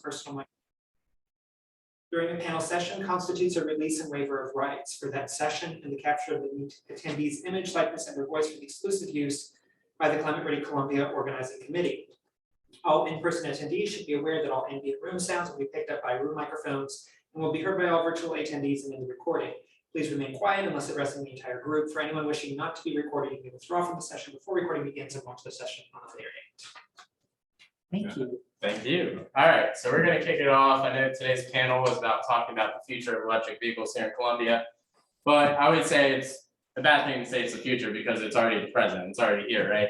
personal. During the panel session constitutes a release and waiver of rights for that session and the capture of the attendee's image, likeness, and their voice for the exclusive use by the Climate Ready Columbia Organizing Committee. All in-person attendees should be aware that all ambient room sounds will be picked up by room microphones and will be heard by all virtual attendees and in the recording. Please remain quiet unless addressing the entire group. For anyone wishing not to be recorded, you may withdraw from the session before recording begins and watch the session on a later date. Thank you. Thank you. All right, so we're going to kick it off. I know today's panel was about talking about the future of electric vehicles here in Columbia, but I would say it's a bad thing to say it's the future because it's already present. It's already here, right?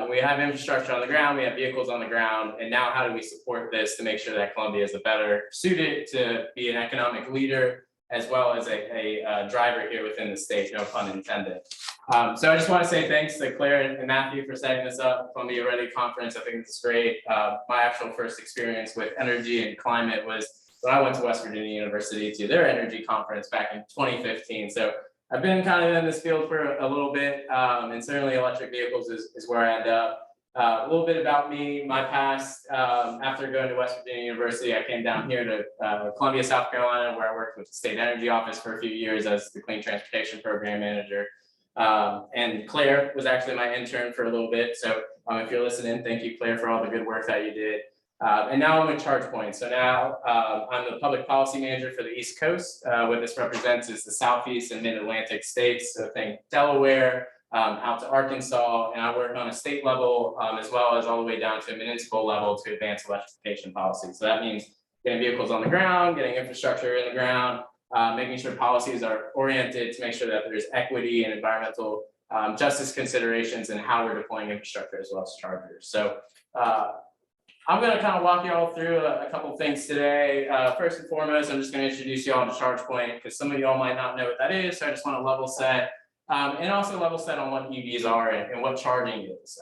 We have infrastructure on the ground, we have vehicles on the ground, and now how do we support this to make sure that Columbia is a better suited to be an economic leader as well as a driver here within the state, no pun intended. So I just want to say thanks to Claire and Matthew for setting this up, Columbia Ready Conference. I think this is great. My actual first experience with energy and climate was when I went to West Virginia University to their energy conference back in 2015. So I've been kind of in this field for a little bit, and certainly electric vehicles is where I end up. A little bit about me, my past. After going to West Virginia University, I came down here to Columbia, South Carolina, where I worked with the State Energy Office for a few years as the Clean Transportation Program Manager. And Claire was actually my intern for a little bit. So if you're listening, thank you, Claire, for all the good work that you did. And now I'm with ChargePoint. So now I'm the public policy manager for the East Coast. What this represents is the Southeast and Mid-Atlantic states. So think Delaware, out to Arkansas, and I work on a state level as well as all the way down to a municipal level to advance electrification policy. So that means getting vehicles on the ground, getting infrastructure in the ground, making sure policies are oriented to make sure that there's equity and environmental justice considerations in how we're deploying infrastructure as well as chargers. So I'm going to kind of walk you all through a couple of things today. First and foremost, I'm just going to introduce you all to ChargePoint because some of you all might not know what that is. So I just want to level set and also level set on what EVs are and what charging is.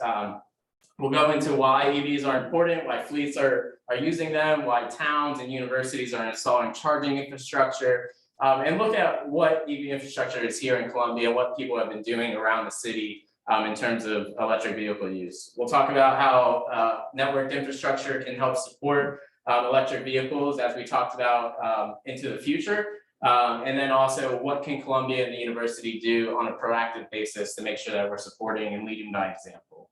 We'll go into why EVs are important, why fleets are using them, why towns and universities are installing charging infrastructure, and look at what EV infrastructure is here in Columbia, what people have been doing around the city in terms of electric vehicle use. We'll talk about how networked infrastructure can help support electric vehicles as we talked about into the future. And then also what can Columbia and the university do on a proactive basis to make sure that we're supporting and leading by example,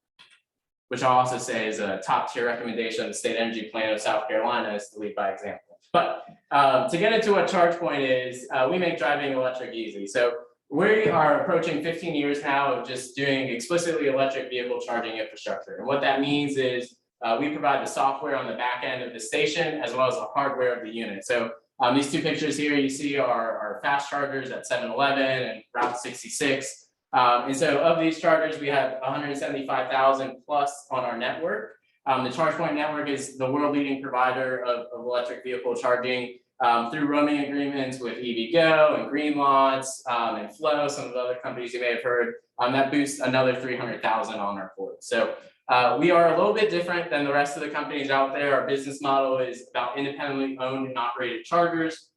which I'll also say is a top tier recommendation of the State Energy Plan of South Carolina is to lead by example. But to get into what ChargePoint is, we make driving electric easy. So we are approaching 15 years now of just doing explicitly electric vehicle charging infrastructure. And what that means is we provide the software on the back end of the station as well as the hardware of the unit. So these two pictures here you see are fast chargers at 7-Eleven and Route 66. And so of these chargers, we have 175,000 plus on our network. The ChargePoint network is the world leading provider of electric vehicle charging through roaming agreements with EVgo and Greenlots and Flow, some of the other companies you may have heard. That boosts another 300,000 on our port. So we are a little bit different than the rest of the companies out there. Our business model is about independently owned and operated chargers.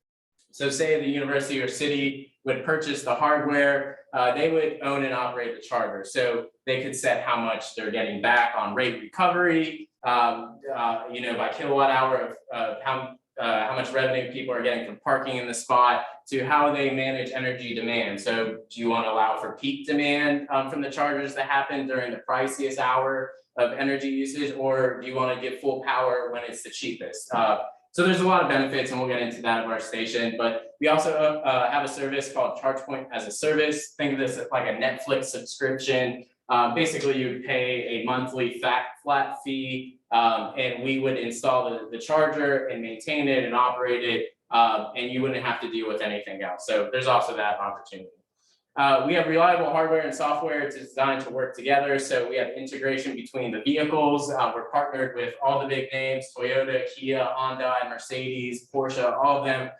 So say the university or city would purchase the hardware, they would own and operate the charger. So they could set how much they're getting back on rate recovery, by kilowatt hour of how much revenue people are getting from parking in the spot to how they manage energy demand. So do you want to allow for peak demand from the chargers that happen during the priciest hour of energy usage, or do you want to give full power when it's the cheapest? So there's a lot of benefits, and we'll get into that of our station. But we also have a service called ChargePoint as a service. Think of this as like a Netflix subscription. Basically, you would pay a monthly flat fee, and we would install the charger and maintain it and operate it, and you wouldn't have to deal with anything else. So there's also that opportunity. We have reliable hardware and software designed to work together. So we have integration between the vehicles. We're partnered with all the big names, Toyota, Kia, Honda, Mercedes, Porsche, all of them.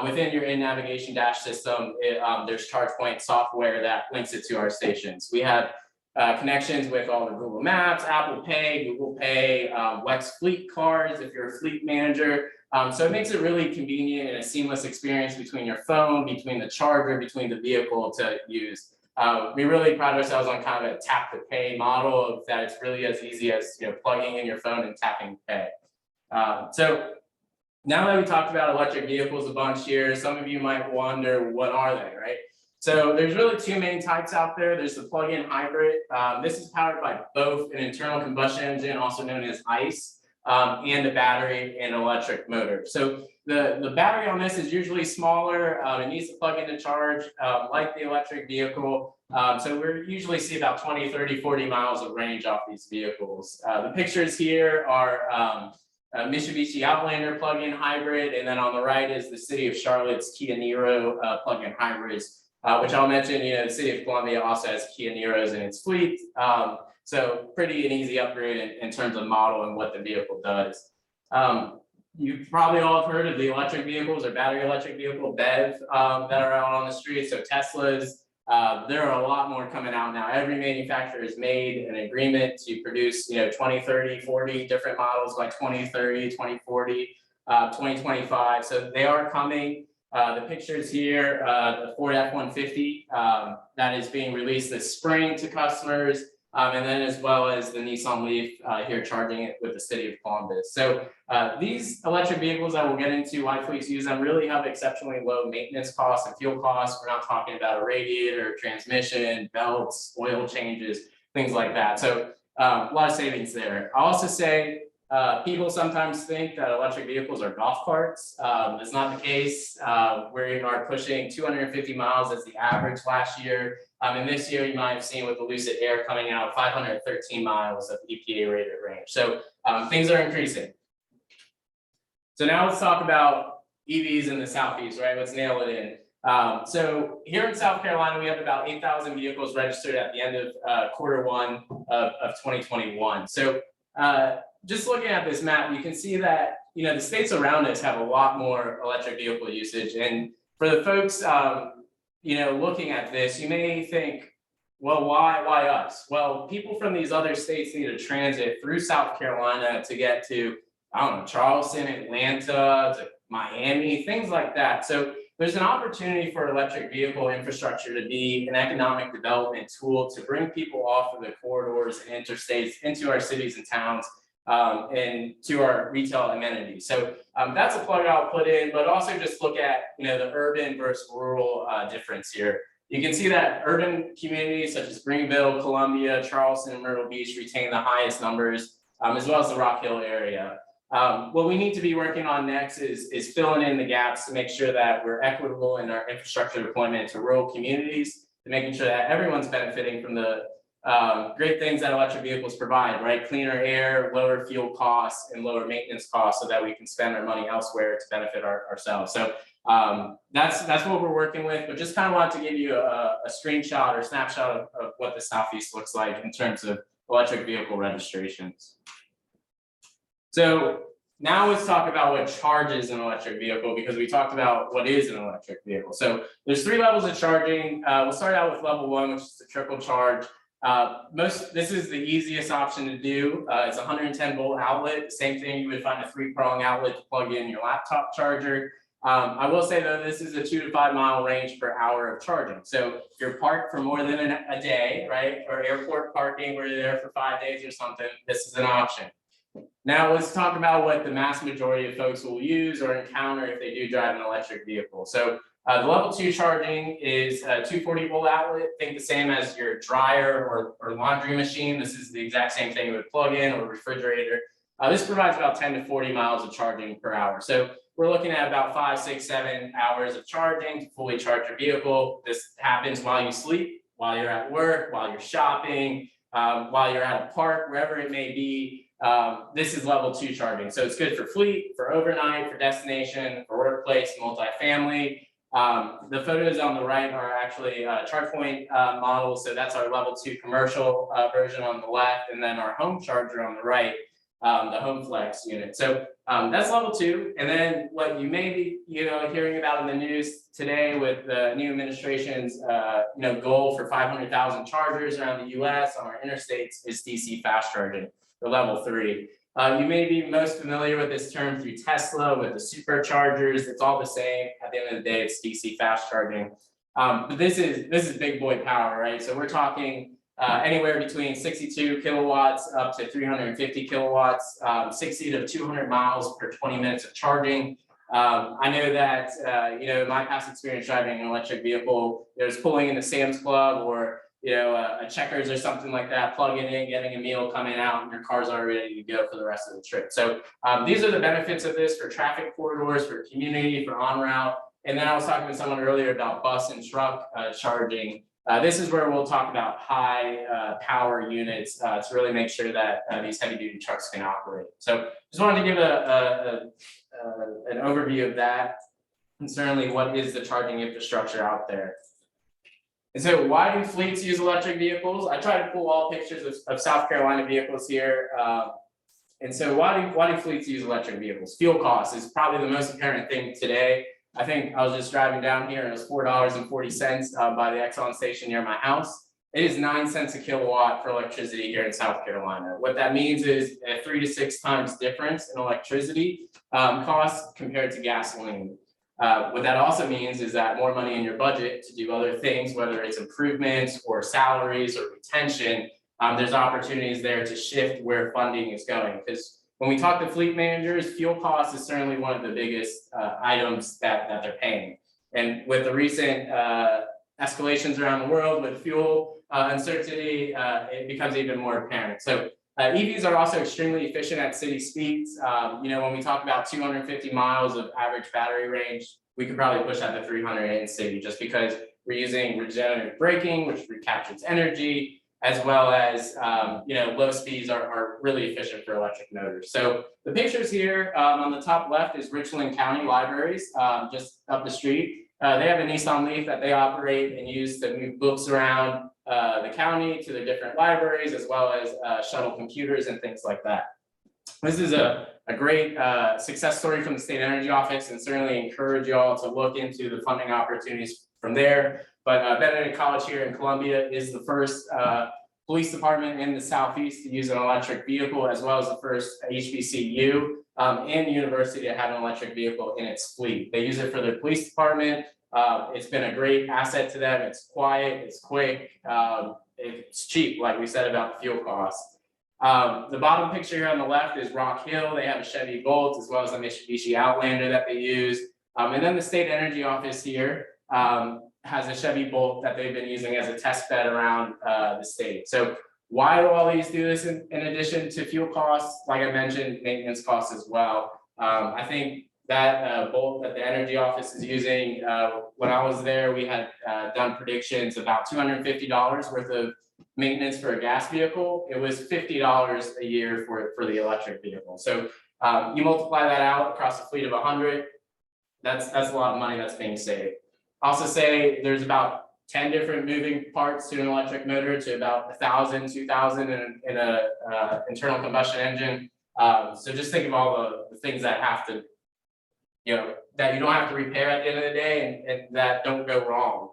Within your in-navigation dash system, there's ChargePoint software that links it to our stations. We have connections with all the Google Maps, Apple Pay, Google Pay, Wex Fleet cards if you're a fleet manager. So it makes it really convenient and a seamless experience between your phone, between the charger, between the vehicle to use. We really pride ourselves on kind of a tap to pay model of that it's really as easy as plugging in your phone and tapping pay. So Now that we talked about electric vehicles a bunch here, some of you might wonder, what are they, right? So there's really two main types out there. There's the plug-in hybrid. This is powered by both an internal combustion engine, also known as ICE, and a battery and electric motor. So the battery on this is usually smaller. It needs to plug in to charge, like the electric vehicle. So we usually see about 20, 30, 40 miles of range off these vehicles. The pictures here are Mitsubishi Outlander plug-in hybrid, and then on the right is the City of Charlotte's Kia Niro plug-in hybrids, which I'll mention. The City of Columbia also has Kia Niros in its fleet, so pretty an easy upgrade in terms of model and what the vehicle does. You probably all have heard of the electric vehicles or battery electric vehicle BEV that are out on the street. So Teslas. There are a lot more coming out now. Every manufacturer has made an agreement to produce, 20, 30, 40 different models by 2030, 2040, 2025. So they are coming. The pictures here, the Ford F-150 that is being released this spring to customers, and then as well as the Nissan Leaf here charging it with the City of Columbus. So these electric vehicles that we'll get into, why fleets use them, really have exceptionally low maintenance costs and fuel costs. We're not talking about a radiator, transmission, belts, oil changes, things like that. So a lot of savings there. I'll also say people sometimes think that electric vehicles are golf carts. It's not the case. We are pushing 250 miles as the average last year. And this year you might have seen with the Lucid Air coming out 513 miles of EPA rated range. So things are increasing. So now let's talk about EVs in the Southeast, right? Let's nail it in. So here in South Carolina, we have about 8,000 vehicles registered at the end of Q1 of 2021. So just looking at this map, you can see that, the states around us have a lot more electric vehicle usage. And for the folks, looking at this, you may think, well, why us? Well, people from these other states need to transit through South Carolina to get to, Charleston, Atlanta, to Miami, things like that. So there's an opportunity for electric vehicle infrastructure to be an economic development tool to bring people off of the corridors and interstates into our cities and towns, and to our retail amenities. So that's a plug I'll put in, but also just look at, the urban versus rural difference here. You can see that urban communities such as Greenville, Columbia, Charleston, and Myrtle Beach retain the highest numbers, as well as the Rock Hill area. What we need to be working on next is filling in the gaps to make sure that we're equitable in our infrastructure deployment to rural communities, to making sure that everyone's benefiting from the great things that electric vehicles provide, right? Cleaner air, lower fuel costs, and lower maintenance costs, so that we can spend our money elsewhere to benefit ourselves. So that's what we're working with, but just kind of wanted to give you a screenshot or snapshot of what the Southeast looks like in terms of electric vehicle registrations. So now let's talk about what charges an electric vehicle, because we talked about what is an electric vehicle. So there's 3 levels of charging. We'll start out with level 1, which is the trickle charge. This is the easiest option to do. It's a 110 volt outlet. Same thing, you would find a 3-prong outlet to plug in your laptop charger. I will say though, this is a 2 to 5 mile range per hour of charging. So if you're parked for more than a day, right, or airport parking where you're there for 5 days or something, this is an option. Now let's talk about what the mass majority of folks will use or encounter if they do drive an electric vehicle. So the level 2 charging is a 240 volt outlet. Think the same as your dryer or laundry machine. This is the exact same thing you would plug in, or refrigerator. This provides about 10 to 40 miles of charging per hour. So we're looking at about 5, 6, 7 hours of charging to fully charge your vehicle. This happens while you sleep, while you're at work, while you're shopping, while you're at a park, wherever it may be. This is level 2 charging. So it's good for fleet, for overnight, for destination, for workplace, multifamily. The photos on the right are actually ChargePoint models. So that's our level 2 commercial version on the left, and then our home charger on the right, the Home Flex unit. So that's level 2. And then what you may be, hearing about in the news today with the new administration's, goal for 500,000 chargers around the U.S. on our interstates is DC fast charging, the level 3. You may be most familiar with this term through Tesla with the superchargers. It's all the same. At the end of the day, it's DC fast charging. But this is big boy power, right? So we're talking anywhere between 62 kilowatts up to 350 kilowatts, 60 to 200 miles per 20 minutes of charging. I know that, in my past experience driving an electric vehicle, there's pulling into Sam's Club or, a Checkers or something like that, plugging in, getting a meal, coming out, and your car's already ready to go for the rest of the trip. So these are the benefits of this for traffic corridors, for community, for on route. And then I was talking to someone earlier about bus and truck charging. This is where we'll talk about high power units to really make sure that these heavy duty trucks can operate. So just wanted to give an overview of that, and certainly what is the charging infrastructure out there. And so why do fleets use electric vehicles? I try to pull all pictures of South Carolina vehicles here. And so why do fleets use electric vehicles? Fuel costs is probably the most apparent thing today. I think I was just driving down here and it was $4.40 by the Exxon station near my house. It is 9 cents a kilowatt for electricity here in South Carolina. What that means is a 3 to 6 times difference in electricity costs compared to gasoline. What that also means is that more money in your budget to do other things, whether it's improvements or salaries or retention, there's opportunities there to shift where funding is going. Because when we talk to fleet managers, fuel costs is certainly one of the biggest items that they're paying. And with the recent escalations around the world with fuel uncertainty, it becomes even more apparent. So EVs are also extremely efficient at city speeds. When we talk about 250 miles of average battery range, we could probably push that to 300 in city just because we're using regenerative braking, which recaptures energy, as well as, low speeds are really efficient for electric motors. So the pictures here on the top left is Richland County Libraries, just up the street. They have a Nissan Leaf that they operate and use to move books around the county to their different libraries, as well as shuttle computers and things like that. This is a great success story from the State Energy Office, and certainly encourage you all to look into the funding opportunities from there. But Benedict College here in Columbia is the first police department in the Southeast to use an electric vehicle, as well as the first HBCU in the university to have an electric vehicle in its fleet. They use it for their police department. It's been a great asset to them. It's quiet, it's quick, it's cheap, like we said about fuel costs. The bottom picture here on the left is Rock Hill. They have a Chevy Bolt as well as a Mitsubishi Outlander that they use. And then the State Energy Office here has a Chevy Bolt that they've been using as a test bed around the state. So why do all these do this in addition to fuel costs? Like I mentioned, maintenance costs as well. I think that Bolt that the Energy Office is using, when I was there, we had done predictions about $250 worth of maintenance for a gas vehicle. It was $50 a year for the electric vehicle. So you multiply that out across a fleet of 100, that's a lot of money that's being saved. Also say there's about 10 different moving parts to an electric motor to about 1,000, 2,000 in a internal combustion engine. So just think of all the things that have to, that you don't have to repair at the end of the day and that don't go wrong.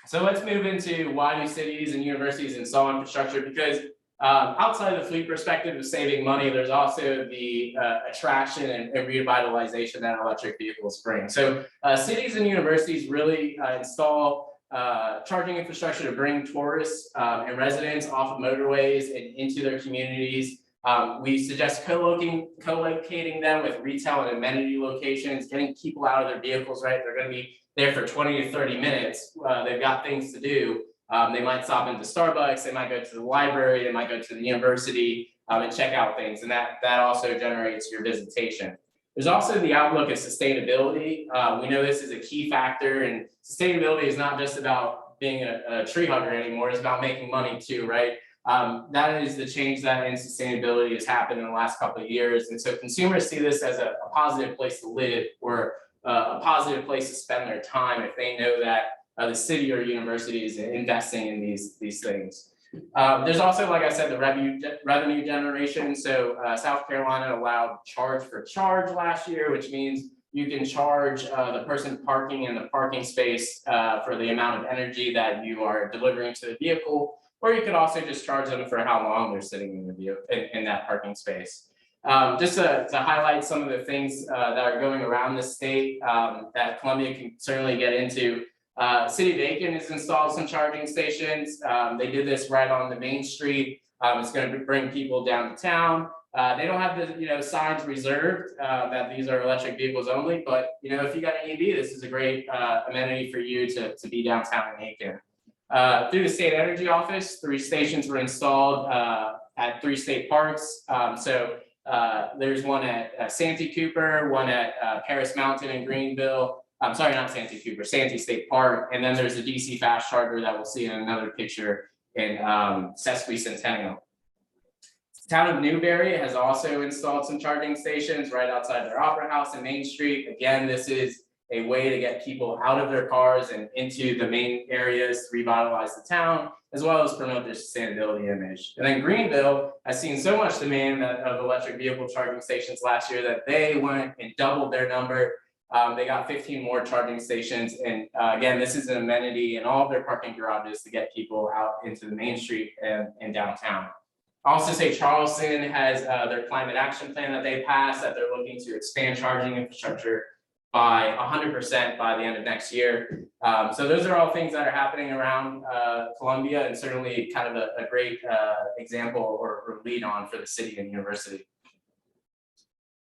So let's move into why do cities and universities install infrastructure, because outside of the fleet perspective of saving money, there's also the attraction and revitalization that electric vehicles bring. So cities and universities really install charging infrastructure to bring tourists and residents off of motorways and into their communities. We suggest co-locating them with retail and amenity locations, getting people out of their vehicles, right? They're going to be there for 20 to 30 minutes. They've got things to do. They might stop into Starbucks, they might go to the library, they might go to the university and check out things. And that also generates your visitation. There's also the outlook of sustainability. We know this is a key factor, and sustainability is not just about being a tree hugger anymore, it's about making money too, right? That is the change that in sustainability has happened in the last couple of years. And so consumers see this as a positive place to live, or a positive place to spend their time if they know that the city or university is investing in these things. There's also, like I said, the revenue generation. So South Carolina allowed charge for charge last year, which means you can charge the person parking in the parking space for the amount of energy that you are delivering to the vehicle, or you could also just charge them for how long they're sitting in the vehicle in that parking space. Just to highlight some of the things that are going around the state that Columbia can certainly get into. City of Aiken has installed some charging stations. They did this right on the main street. It's going to bring people downtown. They don't have the signs reserved that these are electric vehicles only, but if you got an EV, this is a great amenity for you to be downtown in Aiken. Through the state energy office, 3 stations were installed at 3 state parks. There's one at Santee Cooper, one at Paris Mountain in Greenville. I'm sorry, not Santee Cooper, Santee State Park, and then there's a DC fast charger that we'll see in another picture in Sesquicentennial. The town of Newberry has also installed some charging stations right outside their Opera House and Main Street. Again, this is a way to get people out of their cars and into the main areas to revitalize the town, as well as promote their sustainability image. And then Greenville has seen so much demand of electric vehicle charging stations last year that they went and doubled their number. They got 15 more charging stations. And again, this is an amenity in all of their parking garages to get people out into the main street and downtown. I'll also say Charleston has their climate action plan that they passed, that they're looking to expand charging infrastructure by 100% by the end of next year. So those are all things that are happening around Columbia, and certainly kind of a great example or lead on for the city and university.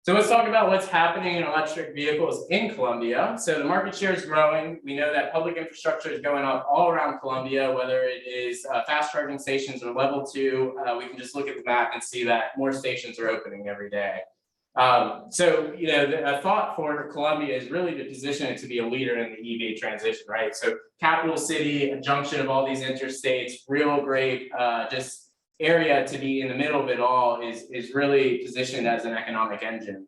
So let's talk about what's happening in electric vehicles in Columbia. So the market share is growing. We know that public infrastructure is going up all around Columbia, whether it is fast charging stations or level 2. We can just look at the map and see that more stations are opening every day. A thought for Columbia is really to position it to be a leader in the EV transition, right? So capital city, a junction of all these interstates, real great just area to be in the middle of it all is really positioned as an economic engine.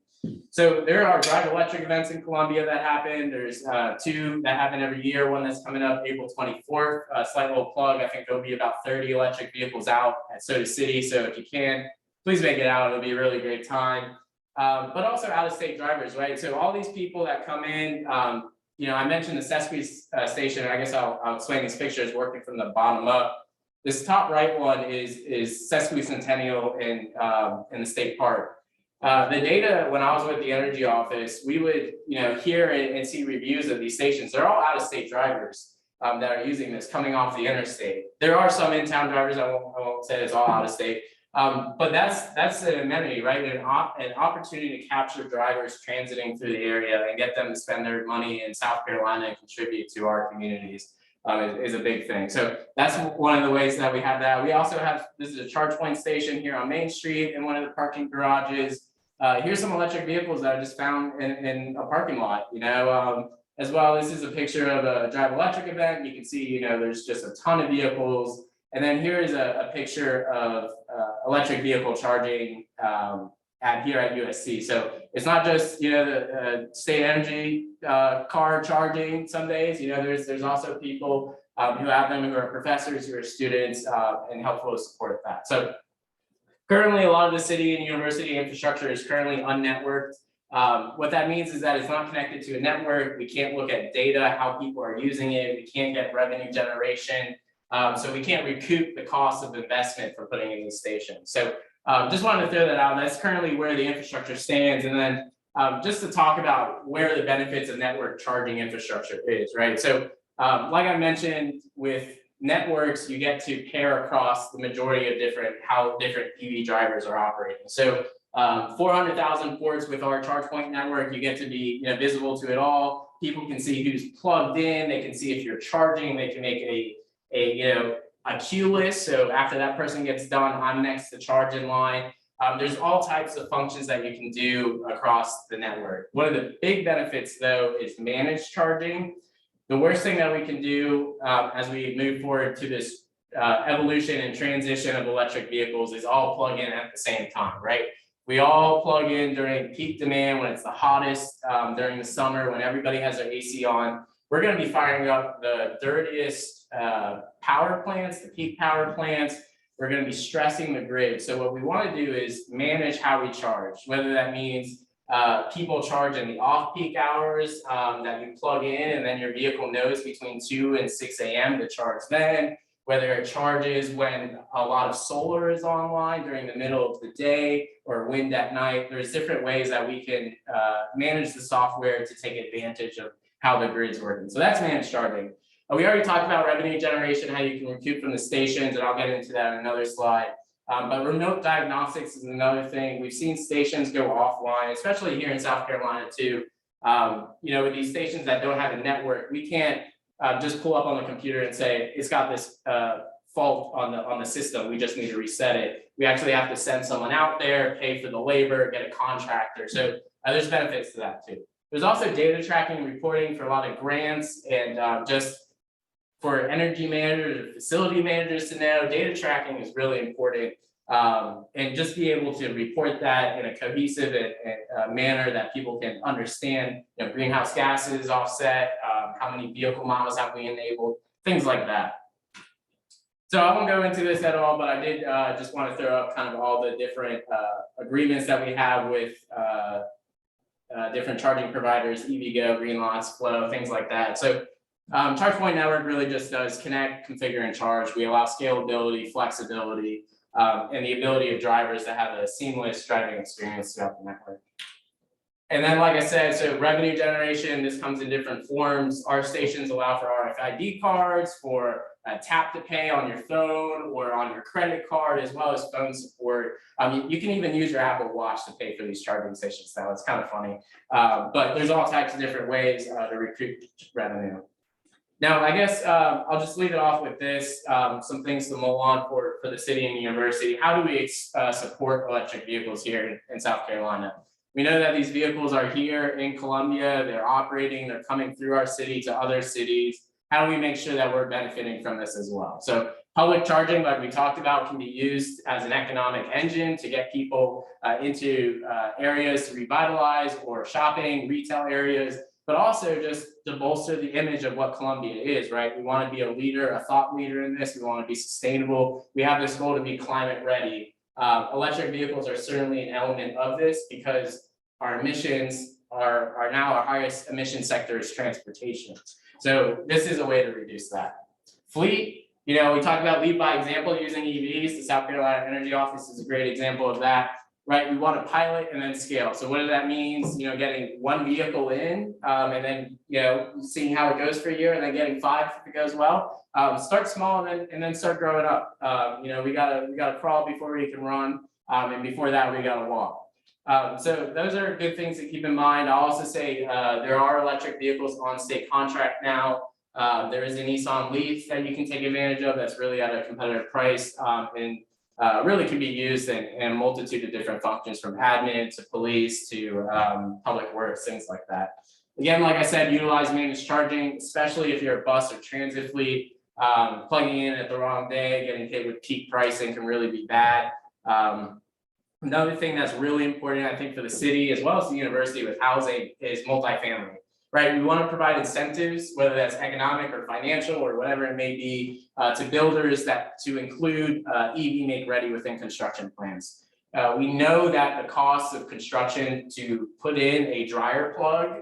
So there are Drive Electric events in Columbia that happen. There's 2 that happen every year. One that's coming up April 24th. Slight little plug. I think there'll be about 30 electric vehicles out at Soda City. So if you can, please make it out. It'll be a really great time. But also out-of-state drivers, right? So all these people that come in, I mentioned the Sesquicentennial station. I guess I'll explain these pictures working from the bottom up. This top right one is Sesquicentennial in the state park. The data, when I was with the energy office, we would hear and see reviews of these stations. They're all out-of-state drivers that are using this coming off the interstate. There are some in-town drivers. I won't say it's all out-of-state. But that's an amenity, right? An opportunity to capture drivers transiting through the area and get them to spend their money in South Carolina and contribute to our communities is a big thing. So that's one of the ways that we have that. We also have, this is a charge point station here on Main Street in one of the parking garages. Here's some electric vehicles that I just found in a parking lot, as well. This is a picture of a Drive Electric event. You can see, there's just a ton of vehicles. And then here is a picture of electric vehicle charging here at USC. So it's not just the state energy car charging some days. There's also people who have them, who are professors, who are students, and helpful to support that. So currently, a lot of the city and university infrastructure is currently unnetworked. What that means is that it's not connected to a network. We can't look at data, how people are using it. We can't get revenue generation. So we can't recoup the cost of investment for putting in these stations. So just wanted to throw that out. That's currently where the infrastructure stands. And then just to talk about where the benefits of network charging infrastructure is, right? So like I mentioned, with networks, you get to pair across the majority of how different EV drivers are operating. So 400,000 ports with our charge point network, you get to be visible to it all. People can see who's plugged in. They can see if you're charging. They can make a queue list. So after that person gets done, I'm next to charge in line. There's all types of functions that you can do across the network. One of the big benefits, though, is managed charging. The worst thing that we can do as we move forward to this evolution and transition of electric vehicles is all plug in at the same time, right? We all plug in during peak demand when it's the hottest, during the summer when everybody has their AC on. We're going to be firing up the dirtiest power plants, the peak power plants. We're going to be stressing the grid. So what we want to do is manage how we charge, whether that means people charge in the off-peak hours that you plug in, and then your vehicle knows between 2 and 6 a.m. to charge then, whether it charges when a lot of solar is online during the middle of the day or wind at night. There's different ways that we can manage the software to take advantage of how the grid's working. So that's managed charging. We already talked about revenue generation, how you can recoup from the stations, and I'll get into that in another slide. But remote diagnostics is another thing. We've seen stations go offline, especially here in South Carolina too. With these stations that don't have a network, we can't just pull up on the computer and say it's got this fault on the system. We just need to reset it. We actually have to send someone out there, pay for the labor, get a contractor. So there's benefits to that too. There's also data tracking and reporting for a lot of grants, and just for energy managers or facility managers to know, data tracking is really important. And just be able to report that in a cohesive manner that people can understand, greenhouse gases offset, how many vehicle miles have we enabled, things like that. So I won't go into this at all, but I did just want to throw up kind of all the different agreements that we have with different charging providers, EVgo, Greenlots, Flow, things like that. So ChargePoint Network really just does connect, configure, and charge. We allow scalability, flexibility, and the ability of drivers to have a seamless driving experience throughout the network. And then, like I said, so revenue generation, this comes in different forms. Our stations allow for RFID cards, for tap to pay on your phone or on your credit card, as well as phone support. You can even use your Apple Watch to pay for these charging stations now. It's kind of funny. But there's all types of different ways to recoup revenue. Now, I guess I'll just leave it off with this, some things to mull on for the city and university. How do we support electric vehicles here in South Carolina? We know that these vehicles are here in Columbia, they're operating, they're coming through our city to other cities. How do we make sure that we're benefiting from this as well? So public charging, like we talked about, can be used as an economic engine to get people into areas to revitalize, or shopping, retail areas, but also just to bolster the image of what Columbia is, right? We want to be a leader, a thought leader in this. We want to be sustainable. We have this goal to be climate ready. Electric vehicles are certainly an element of this, because our emissions are now our highest emission sector is transportation. So this is a way to reduce that. Fleet, we talked about lead by example using EVs. The South Carolina Energy Office is a great example of that, right? We want to pilot and then scale. So what that means, getting one vehicle in, and then, seeing how it goes for a year, and then getting 5 if it goes well. Start small and then start growing up. We gotta crawl before we can run, and before that we gotta walk. So those are good things to keep in mind. I'll also say there are electric vehicles on state contract now. There is a Nissan Leaf that you can take advantage of that's really at a competitive price, and really can be used in a multitude of different functions, from admin to police to public works, things like that. Again, like I said, utilize managed charging, especially if you're a bus or transit fleet. Plugging in at the wrong day, getting hit with peak pricing can really be bad. Another thing that's really important, I think, for the city as well as the university with housing is multifamily, right? We want to provide incentives, whether that's economic or financial or whatever it may be, to builders to include EV make ready within construction plans. We know that the cost of construction to put in a dryer plug,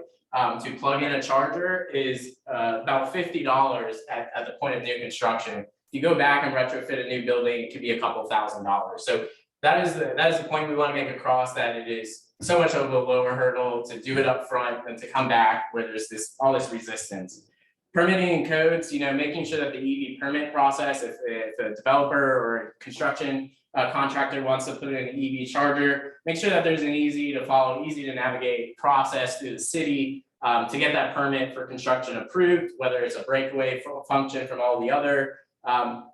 to plug in a charger, is about $50 at the point of new construction. If you go back and retrofit a new building, it could be a couple $1,000s. So that is the point we want to make across, that it is so much of a lower hurdle to do it up front than to come back where there's all this resistance. Permitting and codes, making sure that the EV permit process, if a developer or a construction contractor wants to put in an EV charger, make sure that there's an easy to follow, easy to navigate process through the city to get that permit for construction approved, whether it's a breakaway function from all the other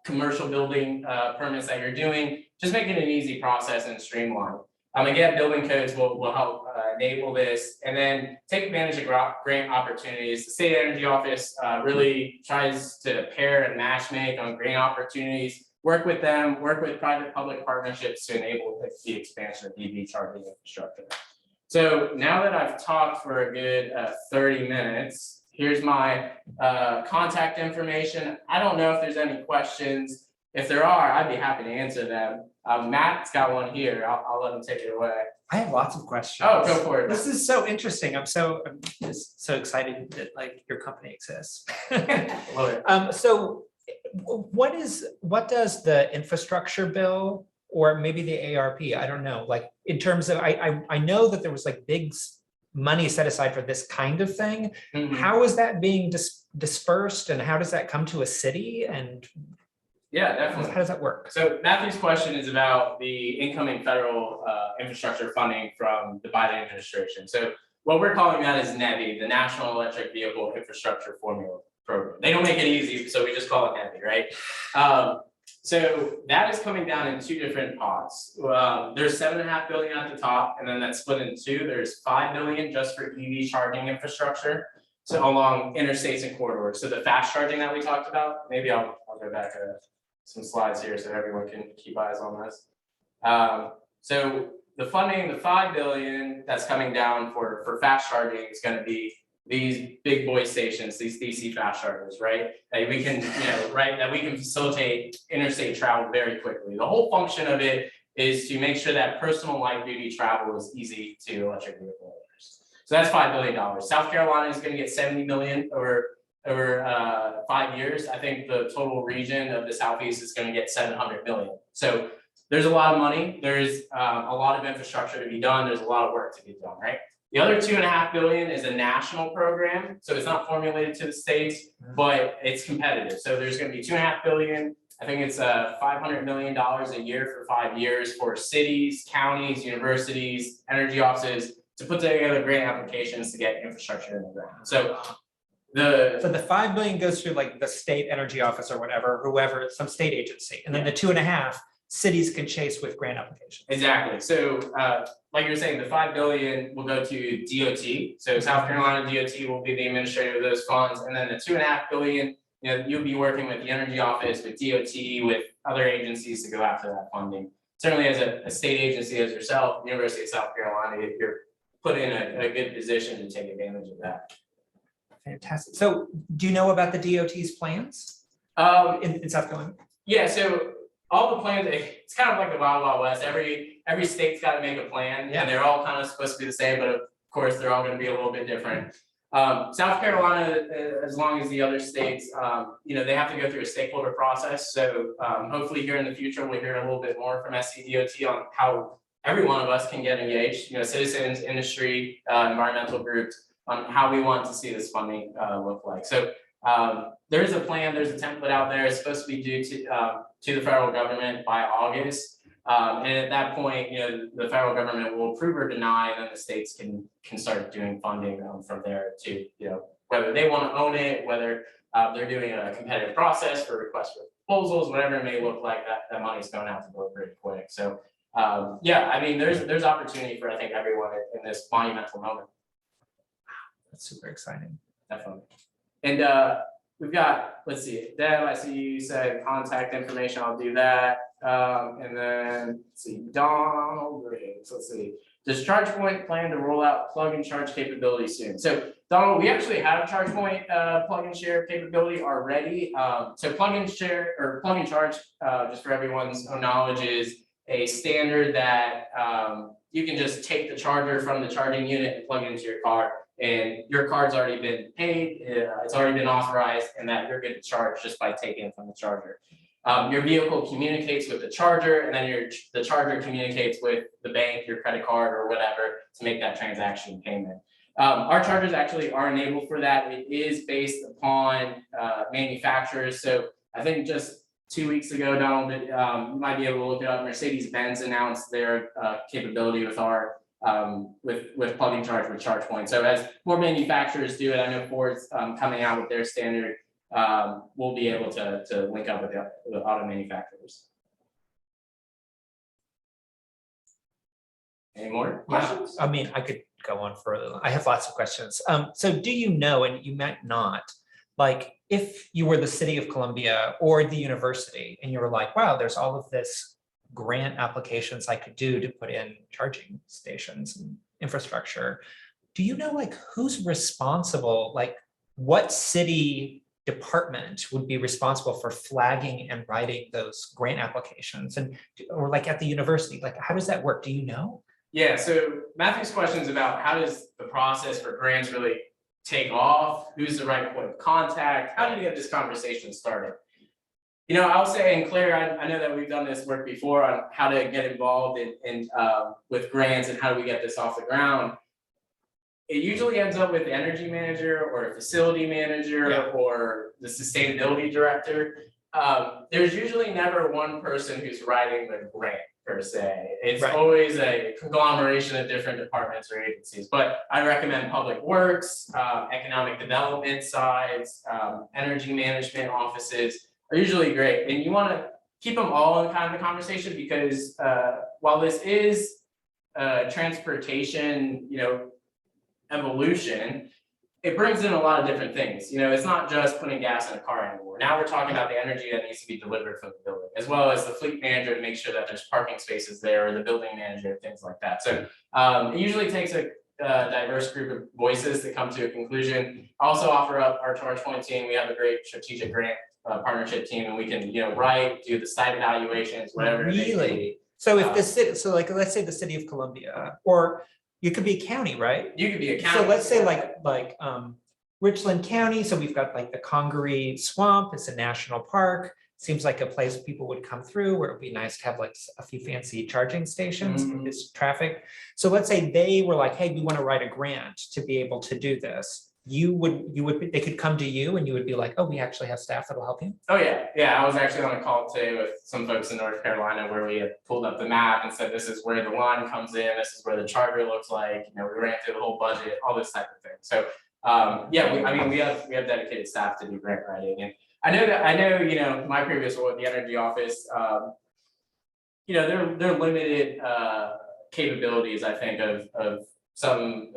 commercial building permits that you're doing. Just make it an easy process and streamlined. Again, building codes will help enable this, and then take advantage of grant opportunities. The State Energy Office really tries to pair and match make on grant opportunities. Work with them, work with private-public partnerships to enable the expansion of EV charging infrastructure. So now that I've talked for a good 30 minutes, here's my contact information. I don't know if there's any questions. If there are, I'd be happy to answer them. Matt's got one here. I'll let him take it away. I have lots of questions. Oh, go for it. This is so interesting. I'm just so excited that your company exists. Love it. So what does the infrastructure bill, or maybe the ARP, I don't know, like in terms of, I know that there was like big money set aside for this kind of thing. Mhm. How is that being dispersed, and how does that come to a city, and Yeah, definitely. how does that work? So Matthew's question is about the incoming federal infrastructure funding from the Biden administration. So what we're calling that is NEVI, the National Electric Vehicle Infrastructure Formula Program. They don't make it easy, so we just call it NEVI, right? So that is coming down in two different pots. There's $7.5 billion at the top, and then that's split in two. There's $5 billion just for EV charging infrastructure, so along interstates and corridors. So the fast charging that we talked about, maybe I'll go back some slides here so everyone can keep eyes on this. So the funding, the $5 billion that's coming down for fast charging is going to be these big boy stations, these DC fast chargers, right? That we can, that we can facilitate interstate travel very quickly. The whole function of it is to make sure that personal light duty travel is easy to electric vehicle owners. So that's $5 billion. South Carolina is going to get $70 million over 5 years. I think the total region of the Southeast is going to get $700 million. So there's a lot of money. There's a lot of infrastructure to be done. There's a lot of work to be done, right? The other $2.5 billion is a national program. So it's not formulated to the states, but it's competitive. So there's going to be $2.5 billion. I think it's $500 million a year for 5 years for cities, counties, universities, energy offices to put together grant applications to get infrastructure in the ground. So the $5 billion goes through like the state energy office or whatever, whoever, some state agency, and then the 2.5 cities can chase with grant applications. Exactly. So like you're saying, the $5 billion will go to DOT. So South Carolina DOT will be the administrator of those funds, and then the $2.5 billion, you'll be working with the energy office, with DOT, with other agencies to go after that funding. Certainly, as a state agency as yourself, University of South Carolina, you're put in a good position to take advantage of that. Fantastic. So do you know about the DOT's plans in South Carolina? Yeah, so all the plans, it's kind of like the Wild Wild West. Every state's got to make a plan, and they're all kind of supposed to be the same, but of course they're all going to be a little bit different. South Carolina, as long as the other states, they have to go through a stakeholder process. So hopefully here in the future, we'll hear a little bit more from SCDOT on how every one of us can get engaged, citizens, industry, environmental groups, on how we want to see this funding look like. So there is a plan, there's a template out there. It's supposed to be due to the federal government by August. And at that point, the federal government will approve or deny, and then the states can start doing funding from there to, whether they want to own it, whether they're doing a competitive process for requests for proposals, whatever it may look like, that money's going to have to go pretty quick. So there's opportunity for, I think, everyone in this monumental moment. That's super exciting. Definitely. And we've got, let's see, Deb, I see you said contact information, I'll do that. And then, let's see, Donald Riggs, let's see. Does ChargePoint plan to roll out plug and charge capability soon? So Donald, we actually have ChargePoint plug and share capability already. So plug and share, or plug and charge, just for everyone's own knowledge, is a standard that you can just take the charger from the charging unit and plug it into your car. And your card's already been paid, it's already been authorized, and that you're good to charge just by taking it from the charger. Your vehicle communicates with the charger, and then the charger communicates with the bank, your credit card, or whatever to make that transaction payment. Our chargers actually are enabled for that. It is based upon manufacturers. So I think just 2 weeks ago, Donald, you might be able to look it up. Mercedes-Benz announced their capability with our with plug and charge with ChargePoint. So as more manufacturers do it, I know Ford's coming out with their standard. We'll be able to link up with the auto manufacturers. Any more questions? I mean, I could go on further. I have lots of questions. So do you know, and you might not, like if you were the city of Columbia or the university and you were like, wow, there's all of this grant applications I could do to put in charging stations and infrastructure. Do you know like who's responsible, like what city department would be responsible for flagging and writing those grant applications, and or like at the university, like how does that work? Do you know? Yeah, so Matthew's question is about how does the process for grants really take off? Who's the right point of contact? How do you get this conversation started? I'll say, and Claire, I know that we've done this work before on how to get involved in with grants and how do we get this off the ground. it usually ends up with the energy manager or a facility manager Yeah. or the sustainability director. There's usually never one person who's writing the grant per se. It's Right. always a conglomeration of different departments or agencies, but I recommend public works, economic development sides, energy management offices are usually great. And you want to keep them all in kind of the conversation because while this is transportation, evolution, it brings in a lot of different things. It's not just putting gas in a car anymore. Now we're talking about the energy that needs to be delivered from the building, as well as the fleet manager to make sure that there's parking spaces there, or the building manager, things like that. So it usually takes a diverse group of voices to come to a conclusion. I also offer up our Charge Point team. We have a great strategic grant partnership team, and we can write, do the site evaluations, whatever. it may be. Really? So if the city, so like, let's say the city of Columbia, or you could be a county, right? You could be a county. So let's say like Richland County, so we've got like the Congaree Swamp, it's a national park. Seems like a place people would come through where it'd be nice to have like a few fancy charging stations for this traffic. So let's say they were like, hey, we want to write a grant to be able to do this. They could come to you and you would be like, oh, we actually have staff that'll help you. Oh, yeah. I was actually on a call today with some folks in North Carolina where we had pulled up the map and said, this is where the line comes in, this is where the charger looks like, we ran through the whole budget, all this type of thing. So we have dedicated staff to do grant writing. And I know, my previous role at the energy office, they're limited capabilities, I think, of some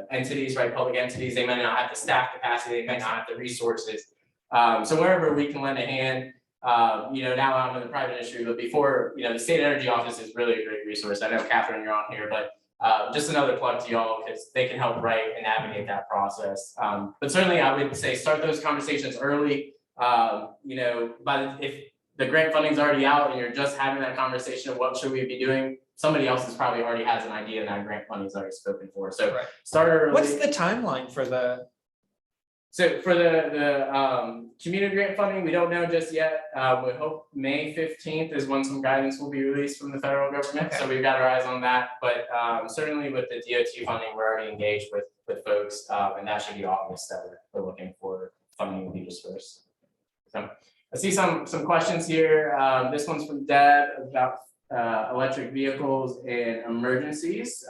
entities, right? Public entities, they might not have the staff capacity, they might not have the resources. So wherever we can lend a hand, now I'm in the private industry, but before, the state energy office is really a great resource. I know Catherine, you're on here, but just another plug to y'all because they can help write and navigate that process. But certainly I would say start those conversations early. If the grant funding's already out and you're just having that conversation of what should we be doing, somebody else is probably already has an idea and that grant funding's already spoken for. So Right. start early. What's the timeline for the? So for the community grant funding, we don't know just yet. We hope May 15th is when some guidance will be released from the federal government. Okay. So we've got our eyes on that. But certainly with the DOT funding, we're already engaged with folks, and that should be August that we're looking for funding will be dispersed. So I see some questions here. This one's from Deb about electric vehicles and emergencies.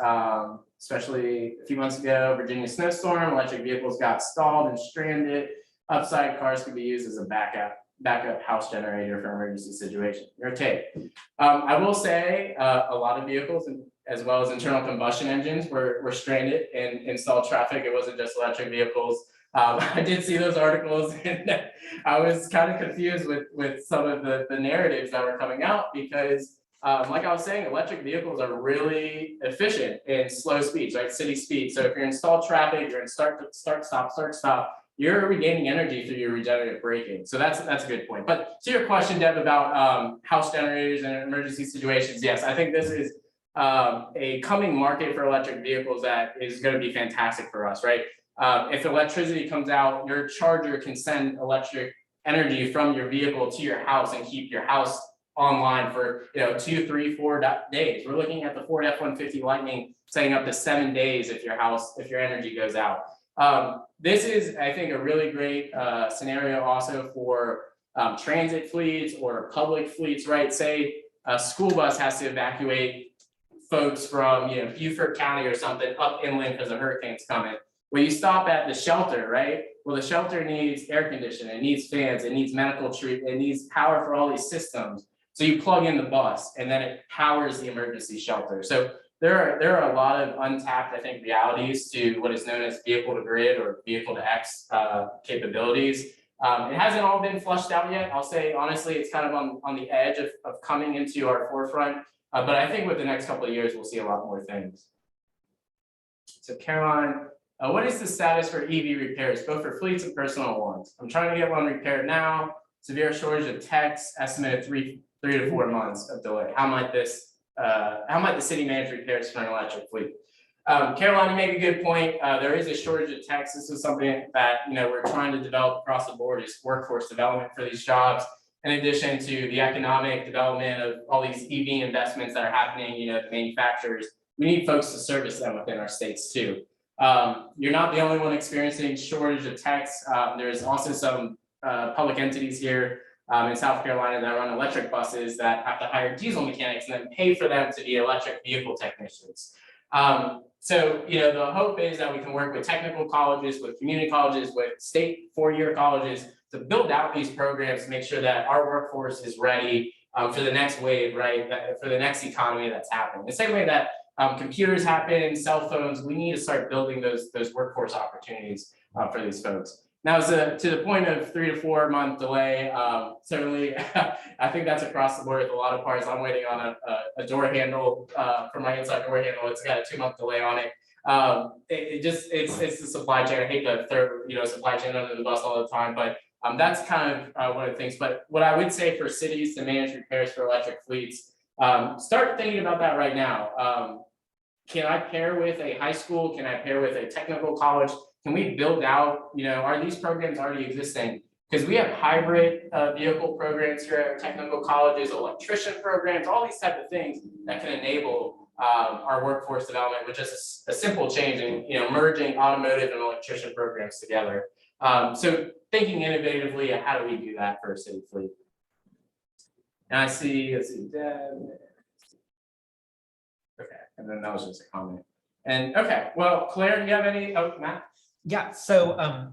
Especially a few months ago, Virginia snowstorm, electric vehicles got stalled and stranded. Upside cars could be used as a backup house generator for emergency situations. Your take. I will say a lot of vehicles, as well as internal combustion engines, were stranded in stalled traffic. It wasn't just electric vehicles. I did see those articles and I was kind of confused with some of the narratives that were coming out because like I was saying, electric vehicles are really efficient in slow speeds, right? City speed. So if you're in stalled traffic, you're in start, stop, you're regaining energy through your regenerative braking. So that's a good point. But to your question, Deb, about house generators and emergency situations, yes, I think this is a coming market for electric vehicles that is going to be fantastic for us, right? If electricity comes out, your charger can send electric energy from your vehicle to your house and keep your house online for 2, 3, 4 days. We're looking at the Ford F-150 Lightning saying up to 7 days if your energy goes out. This is, I think, a really great scenario also for transit fleets or public fleets, right? Say a school bus has to evacuate folks from Beaufort County or something up inland because a hurricane's coming. Well, you stop at the shelter, right? Well, the shelter needs air conditioning, it needs fans, it needs medical treatment, it needs power for all these systems. So you plug in the bus and then it powers the emergency shelter. So there are a lot of untapped, I think, realities to what is known as vehicle to grid or vehicle to X capabilities. It hasn't all been flushed out yet. I'll say, honestly, it's kind of on the edge of coming into our forefront. But I think with the next couple of years, we'll see a lot more things. So Caroline, what is the status for EV repairs, both for fleets and personal ones? I'm trying to get one repaired now. Severe shortage of techs, estimated 3 to 4 months of delay. How might the city manage repairs for an electric fleet? Caroline, you make a good point. There is a shortage of techs. This is something that we're trying to develop across the board, is workforce development for these jobs. In addition to the economic development of all these EV investments that are happening, the manufacturers, we need folks to service them within our states too. You're not the only one experiencing shortage of techs. There's also some public entities here in South Carolina that run electric buses that have to hire diesel mechanics and then pay for them to be electric vehicle technicians. So, the hope is that we can work with technical colleges, with community colleges, with state four-year colleges to build out these programs to make sure that our workforce is ready for the next wave, right? For the next economy that's happening. The same way that computers happen, cell phones, we need to start building those workforce opportunities for these folks. Now, to the point of 3 to 4 month delay, certainly, I think that's across the board with a lot of parts. I'm waiting on a door handle for my inside door handle. It's got a 2-month delay on it. It's the supply chain. I hate to throw supply chain under the bus all the time, but that's kind of one of the things. But what I would say for cities to manage repairs for electric fleets, start thinking about that right now. Can I pair with a high school? Can I pair with a technical college? Can we build out, are these programs already existing? Because we have hybrid vehicle programs here at our technical colleges, electrician programs, all these type of things that can enable our workforce development with just a simple change in, merging automotive and electrician programs together. So thinking innovatively, how do we do that for a city fleet? And let's see, Deb. Okay, and then that was just a comment. And okay, well, Claire, do you have any, Matt? Yeah, so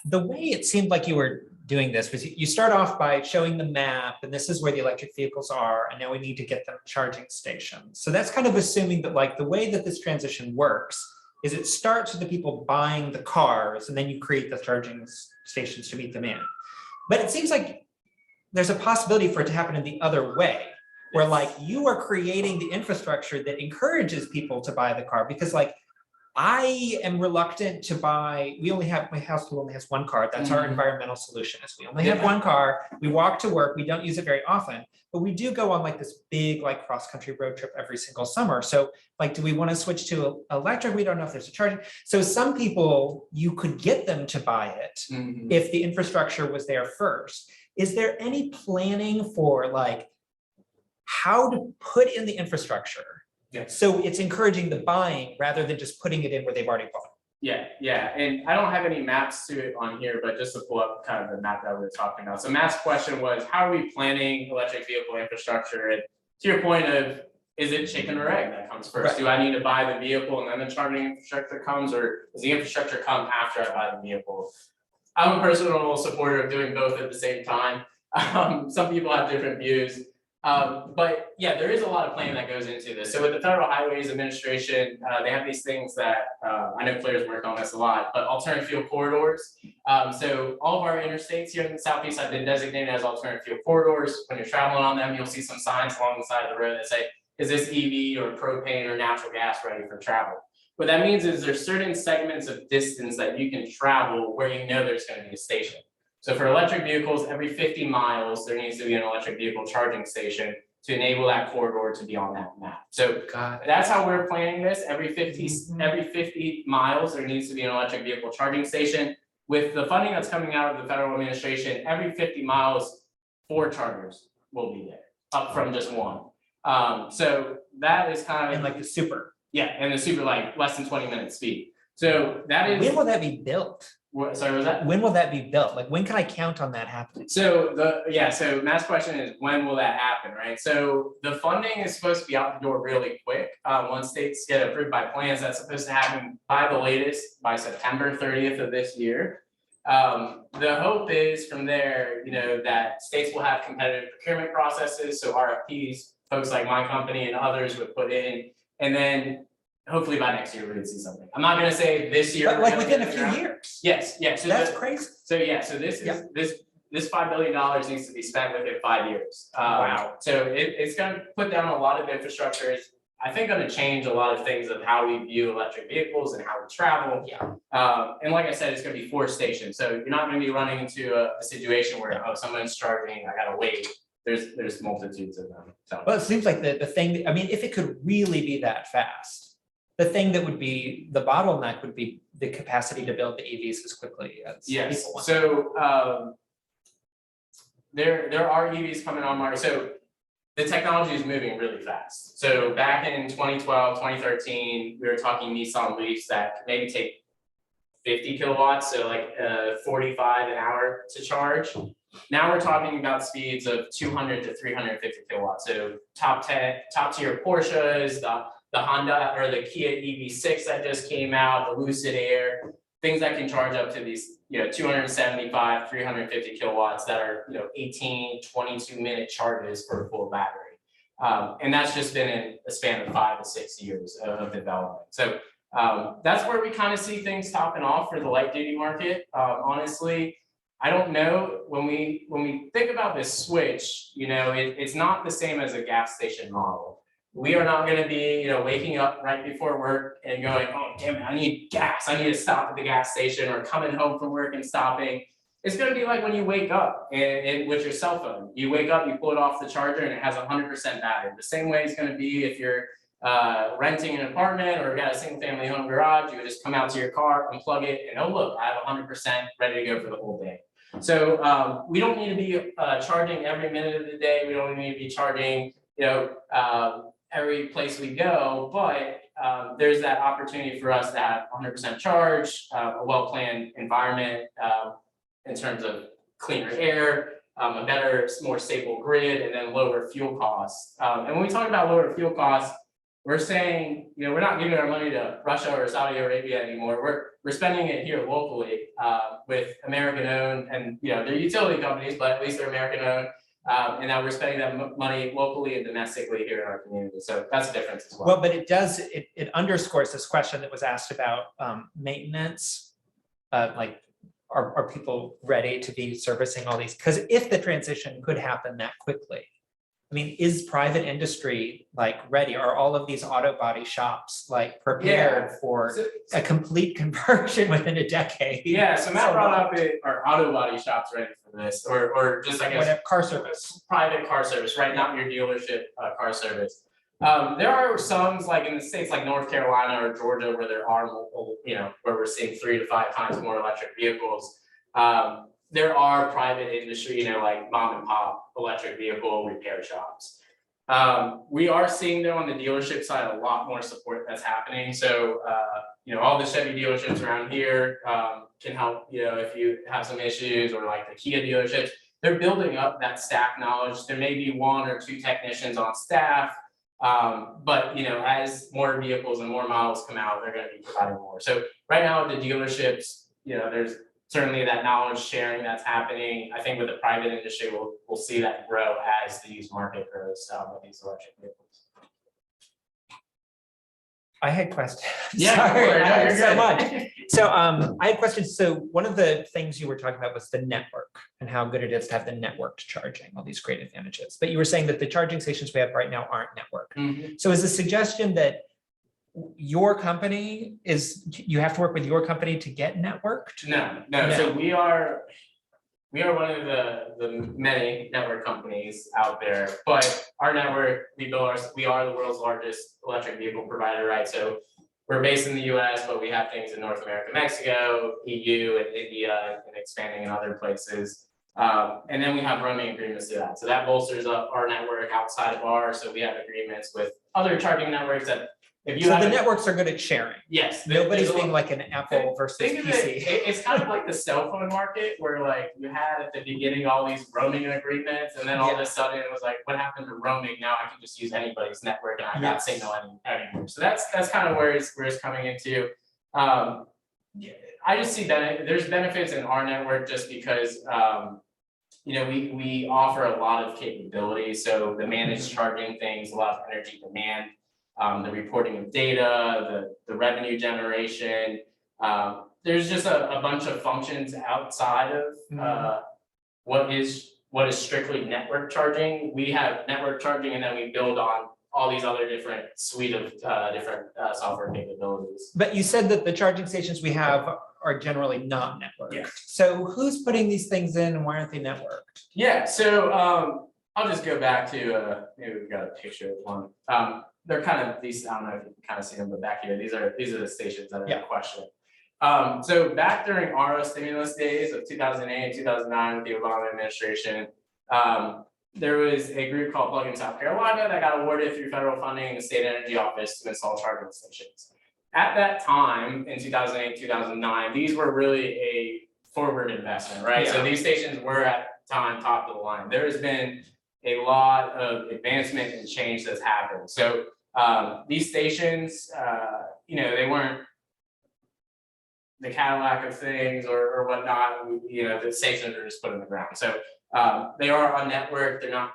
the way it seemed like you were doing this was you start off by showing the map, and this is where the electric vehicles are, and now we need to get them charging stations. So that's kind of assuming that like the way that this transition works is it starts with the people buying the cars, and then you create the charging stations to meet them in. But it seems like there's a possibility for it to happen in the other way, where like you are creating the infrastructure that encourages people to buy the car, because like I am reluctant to buy, my house only has one car. That's our environmental solution, is we only have one car. We walk to work, we don't use it very often, but we do go on like this big like cross-country road trip every single summer. So like, do we want to switch to electric? We don't know if there's a charging. So some people, you could get them to buy it if the infrastructure was there first. Is there any planning for like how to put in the infrastructure? Yeah. So it's encouraging the buying rather than just putting it in where they've already bought. Yeah, and I don't have any maps to it on here, but just to pull up kind of the map that we were talking about. So Matt's question was, how are we planning electric vehicle infrastructure? And to your point of, is it chicken or egg that comes first? Right. Do I need to buy the vehicle and then the charging infrastructure comes, or does the infrastructure come after I buy the vehicle? I'm a personal supporter of doing both at the same time. Some people have different views. But yeah, there is a lot of planning that goes into this. So with the Federal Highways Administration, they have these things that I know Claire's worked on this a lot, but alternative fuel corridors. So all of our interstates here in the Southeast have been designated as alternative fuel corridors. When you're traveling on them, you'll see some signs along the side of the road that say, is this EV or propane or natural gas ready for travel? What that means is there's certain segments of distance that you can travel where you know there's going to be a station. So for electric vehicles, every 50 miles, there needs to be an electric vehicle charging station to enable that corridor to be on that map. So that's how we're planning this. Every 50 miles, there needs to be an electric vehicle charging station. With the funding that's coming out of the federal administration, every 50 miles, 4 chargers will be there, up from just 1. So that is kind of And like the super. Yeah, and the super like less than 20 minute speed. So that is. When will that be built? Sorry, was that? When will that be built? Like, when can I count on that happening? So so Matt's question is, when will that happen, right? So the funding is supposed to be out the door really quick. Once states get approved by plans, that's supposed to happen by the latest by September 30th of this year. The hope is from there, that states will have competitive procurement processes. So RFPs, folks like my company and others would put in, and then hopefully by next year we would see something. I'm not gonna say this year. But like within a few years. Yes, so That's crazy. So this is this $5 billion needs to be spent within 5 years. Wow. So it's gonna put down a lot of infrastructure. It's, I think, gonna change a lot of things of how we view electric vehicles and how we travel. Yeah. And like I said, it's gonna be 4 stations. So you're not gonna be running into a situation where, oh, someone's charging, I gotta wait. There's multitudes of them. So. Well, it seems like the thing, I mean, if it could really be that fast, the thing that would be the bottleneck would be the capacity to build the EVs as quickly as people want. So there are EVs coming on market. So the technology is moving really fast. So back in 2012, 2013, we were talking Nissan Leafs that could maybe take 50 kilowatts, so like 45 an hour to charge. Now we're talking about speeds of 200 to 350 kilowatts. So top tier Porsches, the Honda or the Kia EV6 that just came out, the Lucid Air, things that can charge up to these, 275, 350 kilowatts that are, 18, 22-minute charges for a full battery. And that's just been in a span of 5 to 6 years of development. So that's where we kind of see things topping off for the light duty market. Honestly, I don't know, when we think about this switch, it's not the same as a gas station model. We are not going to be, waking up right before work and going, oh, damn it, I need gas. I need to stop at the gas station, or coming home from work and stopping. It's going to be like when you wake up and with your cell phone. You wake up, you pull it off the charger, and it has 100% battery. The same way it's going to be if you're renting an apartment or got a single family home garage. You would just come out to your car, unplug it, and oh, look, I have 100% ready to go for the whole day. So we don't need to be charging every minute of the day. We don't need to be charging, every place we go, but there's that opportunity for us to have 100% charge, a well-planned environment in terms of cleaner air, a better, more stable grid, and then lower fuel costs. And when we talk about lower fuel costs, we're saying, we're not giving our money to Russia or Saudi Arabia anymore. We're spending it here locally with American-owned, and they're utility companies, but at least they're American-owned. And now we're spending that money locally and domestically here in our community. So that's a difference as well. Well, but it underscores this question that was asked about maintenance. Like, are people ready to be servicing all these? Because if the transition could happen that quickly, I mean, is private industry like ready? Are all of these auto body shops like prepared for a complete conversion within a decade? Yeah, so Matt brought up are auto body shops ready for this, or just, I guess, whatever, car service. Private car service, right? Not your dealership car service. There are some, like in the states like North Carolina or Georgia, where there are multiple, where we're seeing 3 to 5 times more electric vehicles. There are private industry, like mom and pop electric vehicle repair shops. We are seeing though on the dealership side a lot more support that's happening. So all the Chevy dealerships around here can help, if you have some issues, or like the Kia dealerships, they're building up that staff knowledge. There may be 1 or 2 technicians on staff, but as more vehicles and more models come out, they're going to be providing more. So right now at the dealerships, there's certainly that knowledge sharing that's happening. I think with the private industry, we'll see that grow as the used market grows with these electric vehicles. I had questions. Yeah, Sorry, no, I you're had so good. much. So I had questions. So one of the things you were talking about was the network and how good it is to have the networked charging, all these great advantages. But you were saying that the charging stations we have right now aren't networked. Mm-hmm. So is the suggestion that your company you have to work with your company to get networked? No. So we are one of the many network companies out there, but our network, we are the world's largest electric vehicle provider, right? So we're based in the US, but we have things in North America, Mexico, EU, and India, and expanding in other places. And then we have roaming agreements to that. So that bolsters up our network outside of ours. So we have agreements with other charging networks that if you So have the networks are good at sharing. Yes. Nobody's being like an Apple versus Think of PC. it's kind of like the cell phone market, where like you had at the beginning all these roaming agreements, and then all of a sudden it was like, what happened to roaming? Now I can just use anybody's network and I got signal anymore. So that's kind of where it's coming into. I just see there's benefits in our network just because we offer a lot of capability. So the managed charging things, a lot of energy demand. The reporting of data, the revenue generation. There's just a bunch of functions outside of what is strictly network charging. We have network charging, and then we build on all these other different suite of different software capabilities. But you said that the charging stations we have are generally not networked. Yes. So who's putting these things in, and why aren't they networked? Yeah, so I'll just go back to maybe we've got a picture of one. They're kind of these. I don't know if you can kind of see them, but back here, these are the stations that are in question. So back during RO stimulus days of 2008 and 2009 with the Obama administration, there was a group called Plug in South Carolina that got awarded through federal funding in the state energy office to install charging stations. At that time, in 2008, 2009, these were really a forward investment, right? So Yeah. these stations were at the time top of the line. There has been a lot of advancement and change that's happened. So these stations, they weren't the Cadillac of things or whatnot. The stations are just put in the ground. So they are on network. They're not,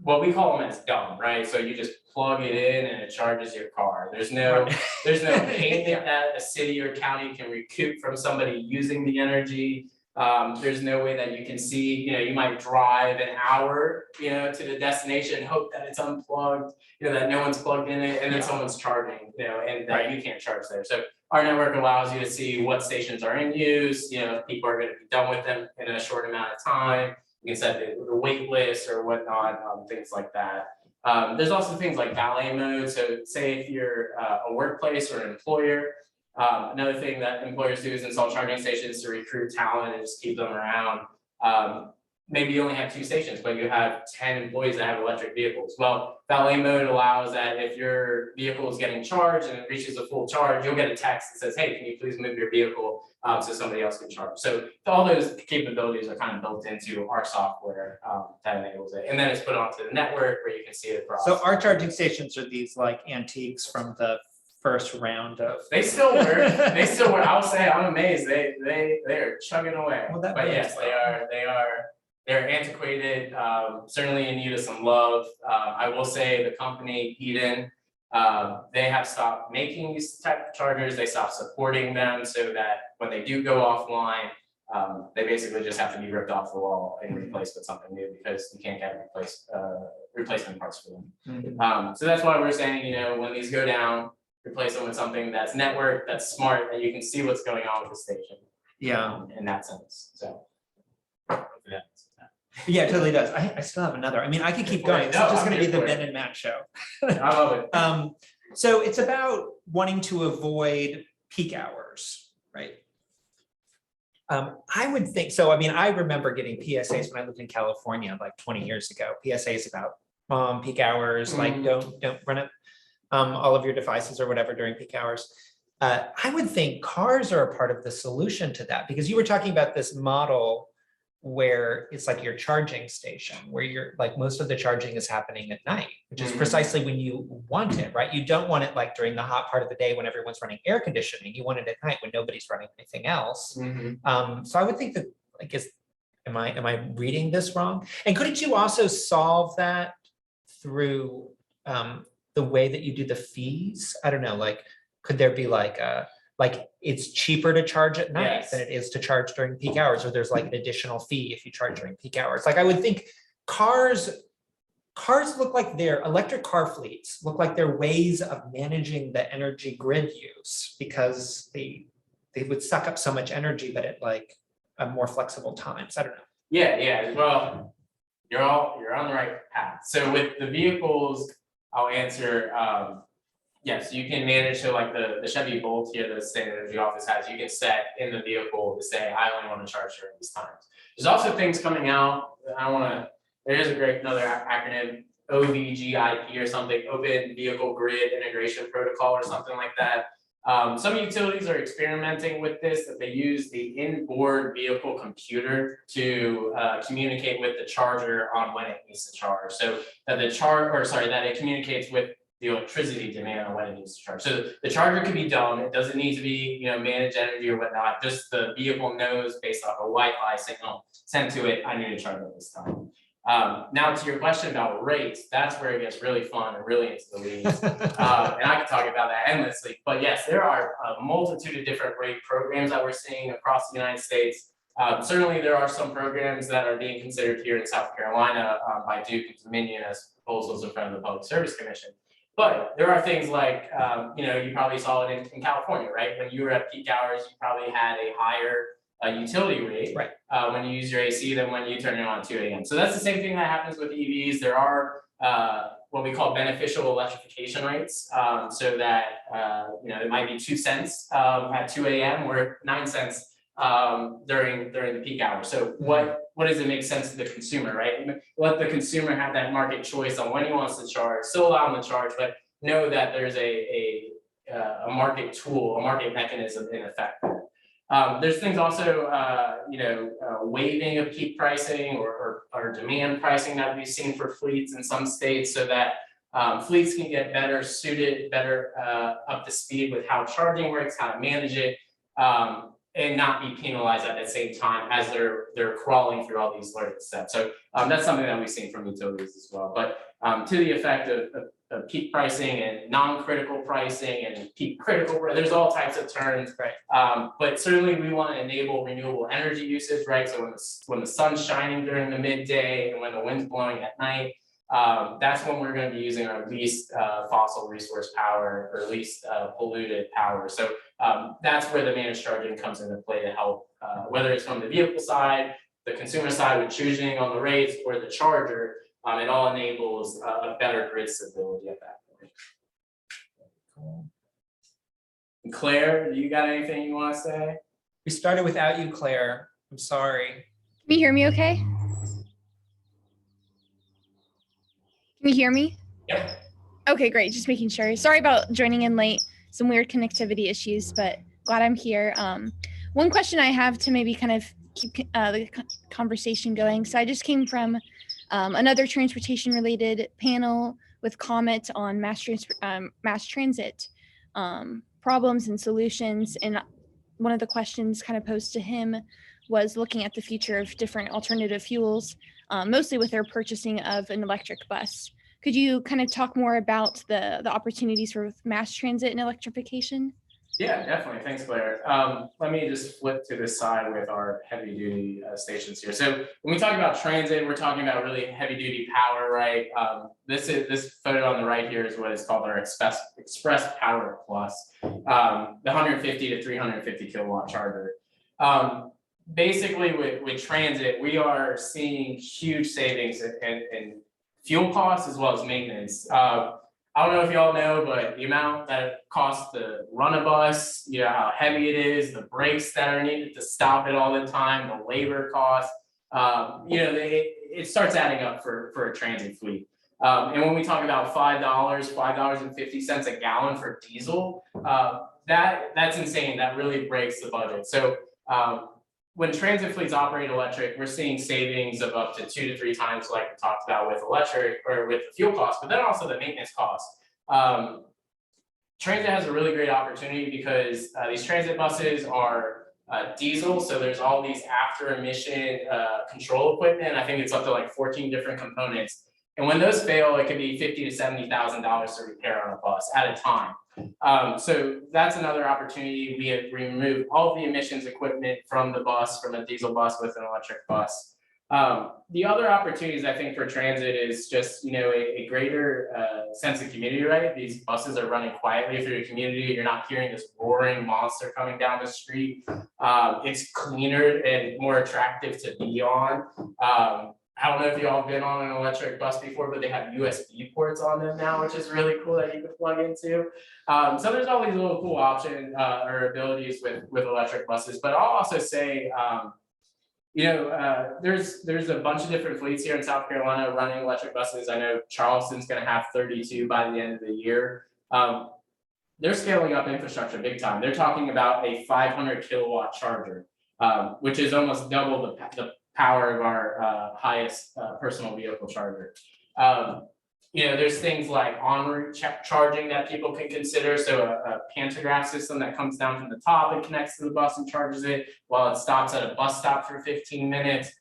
what we call them as dumb, right? So you just plug it in and it charges your car. There's no payment that a city or county can recoup from somebody using the energy. There's no way that you can see, you might drive an hour, to the destination, hope that it's unplugged, that no one's plugged in it, and then someone's charging, and that you can't charge there. So our network allows you to see what stations are in use, if people are going to be done with them in a short amount of time. You can set the wait list or whatnot, things like that. There's also things like valet mode. So say if you're a workplace or an employer, another thing that employers do is install charging stations to recruit talent and just keep them around. Maybe you only have 2 stations, but you have 10 employees that have electric vehicles. Well, valet mode allows that if your vehicle is getting charged and it reaches a full charge, you'll get a text that says, hey, can you please move your vehicle so somebody else can charge? So all those capabilities are kind of built into our software that enables it. And then it's put onto the network where you can see it across. So our charging stations are these like antiques from the first round of. They still work. I'll say I'm amazed. They are chugging away. Well, that but bodes yes, well. they're antiquated, certainly in need of some love. I will say the company Eden, they have stopped making these type of chargers. They stopped supporting them so that when they do go offline, they basically just have to be ripped off the wall and replaced with something new because you can't get replacement parts for them. So that's why we're saying, when these go down, replace them with something that's networked, that's smart, that you can see what's going on with the station. Yeah. In that sense, so. Yeah, it totally does. I still have another. I mean, I could keep going. It's No, just I'm gonna be here the for it. Ben and Matt show. I love it. So it's about wanting to avoid peak hours, right? I would think, so I mean, I remember getting PSAs when I lived in California like 20 years ago. PSAs about peak hours, like don't run up all of your devices or whatever during peak hours. I would think cars are a part of the solution to that, because you were talking about this model where it's like your charging station, where you're like most of the charging is happening at night, which is precisely when you want it, right? You don't want it like during the hot part of the day when everyone's running air conditioning. You want it at night when nobody's running anything else. So I would think that, I guess, am I reading this wrong? And couldn't you also solve that through the way that you do the fees? I don't know, like, could there be like it's cheaper to charge at night Yes. than it is to charge during peak hours, or there's like an additional fee if you charge during peak hours? Like, I would think cars look like electric car fleets look like they're ways of managing the energy grid use, because they would suck up so much energy, but at like a more flexible times. I don't know. Yeah. Well, you're on the right path. So with the vehicles, I'll answer. Yes, you can manage to, like the Chevy Bolt here that the state energy office has, you can set in the vehicle to say, I only want to charge during these times. There's also things coming out, there is a great another acronym, OVGIP or something, Open Vehicle Grid Integration Protocol or something like that. Some utilities are experimenting with this, that they use the inboard vehicle computer to communicate with the charger on when it needs to charge. So that that it communicates with the electricity demand on when it needs to charge. So the charger can be dumb. It doesn't need to be, managed energy or whatnot. Just the vehicle knows based off a Wi-Fi signal sent to it, I need to charge at this time. Now to your question about rates, that's where it gets really fun and really into the weeds. And I can talk about that endlessly. But yes, there are a multitude of different rate programs that we're seeing across the United States. Certainly there are some programs that are being considered here in South Carolina by Duke and Dominion as proposals in front of the Public Service Commission. But there are things like, you probably saw it in California, right? When you were at peak hours, you probably had a higher utility rate when you use your AC than when you turn it on at 2 a.m. So that's the same thing that happens with EVs. There are what we call beneficial electrification rates, so that it might be 2 cents at 2 a.m. or 9 cents during the peak hours. So what does it make sense to the consumer, right? Let the consumer have that market choice on when he wants to charge, still allow him to charge, but know that there's a market tool, a market mechanism in effect. There's things also, waiving of peak pricing or demand pricing that we've seen for fleets in some states, so that fleets can get better suited, better up to speed with how charging works, how to manage it, and not be penalized at the same time as they're crawling through all these learning steps. So that's something that we've seen from utilities as well. But to the effect of peak pricing and non-critical pricing and peak critical, there's all types of terms. Right. But certainly we want to enable renewable energy usage, right? So when the sun's shining during the midday and when the wind's blowing at night, that's when we're going to be using our least fossil resource power or least polluted power. So that's where the managed charging comes into play to help, whether it's from the vehicle side, the consumer side with choosing on the rates, or the charger. It all enables a better grid stability at that point. Claire, you got anything you want to say? We started without you, Claire. I'm sorry. Can you hear me okay? Can you hear me? Yep. Okay, great. Just making sure. Sorry about joining in late. Some weird connectivity issues, but glad I'm here. One question I have to maybe kind of keep the conversation going. So I just came from another transportation related panel with comment on mass transit problems and solutions. And one of the questions kind of posed to him was looking at the future of different alternative fuels, mostly with their purchasing of an electric bus. Could you kind of talk more about the opportunities for mass transit and electrification? Yeah, definitely. Thanks, Claire. Let me just flip to this side with our heavy duty stations here. So when we talk about transit, we're talking about really heavy duty power, right? This photo on the right here is what is called our Express Power Plus, the 150 to 350 kilowatt charger. Basically, with transit, we are seeing huge savings in fuel costs as well as maintenance. I don't know if y'all know, but the amount that it costs to run a bus, how heavy it is, the brakes that are needed to stop it all the time, the labor costs, it starts adding up for a transit fleet. And when we talk about $5.50 a gallon for diesel, that's insane. That really breaks the budget. So when transit fleets operate electric, we're seeing savings of up to 2 to 3 times, like we talked about with electric or with the fuel costs, but then also the maintenance costs. Transit has a really great opportunity because these transit buses are diesel, so there's all these after emission control equipment. I think it's up to like 14 different components. And when those fail, it could be $50,000 to $70,000 to repair on a bus at a time. So that's another opportunity. We remove all of the emissions equipment from the bus, from a diesel bus with an electric bus. The other opportunities I think for transit is just, a greater sense of community, right? These buses are running quietly through the community. You're not hearing this roaring monster coming down the street. It's cleaner and more attractive to be on. I don't know if y'all have been on an electric bus before, but they have USB ports on them now, which is really cool that you can plug into. So there's all these little cool options or abilities with electric buses. But I'll also say, there's a bunch of different fleets here in South Carolina running electric buses. I know Charleston's going to have 32 by the end of the year. They're scaling up infrastructure big time. They're talking about a 500 kilowatt charger, which is almost double the power of our highest personal vehicle charger. There's things like en route charging that people can consider. So a pantograph system that comes down from the top and connects to the bus and charges it while it stops at a bus stop for 15 minutes.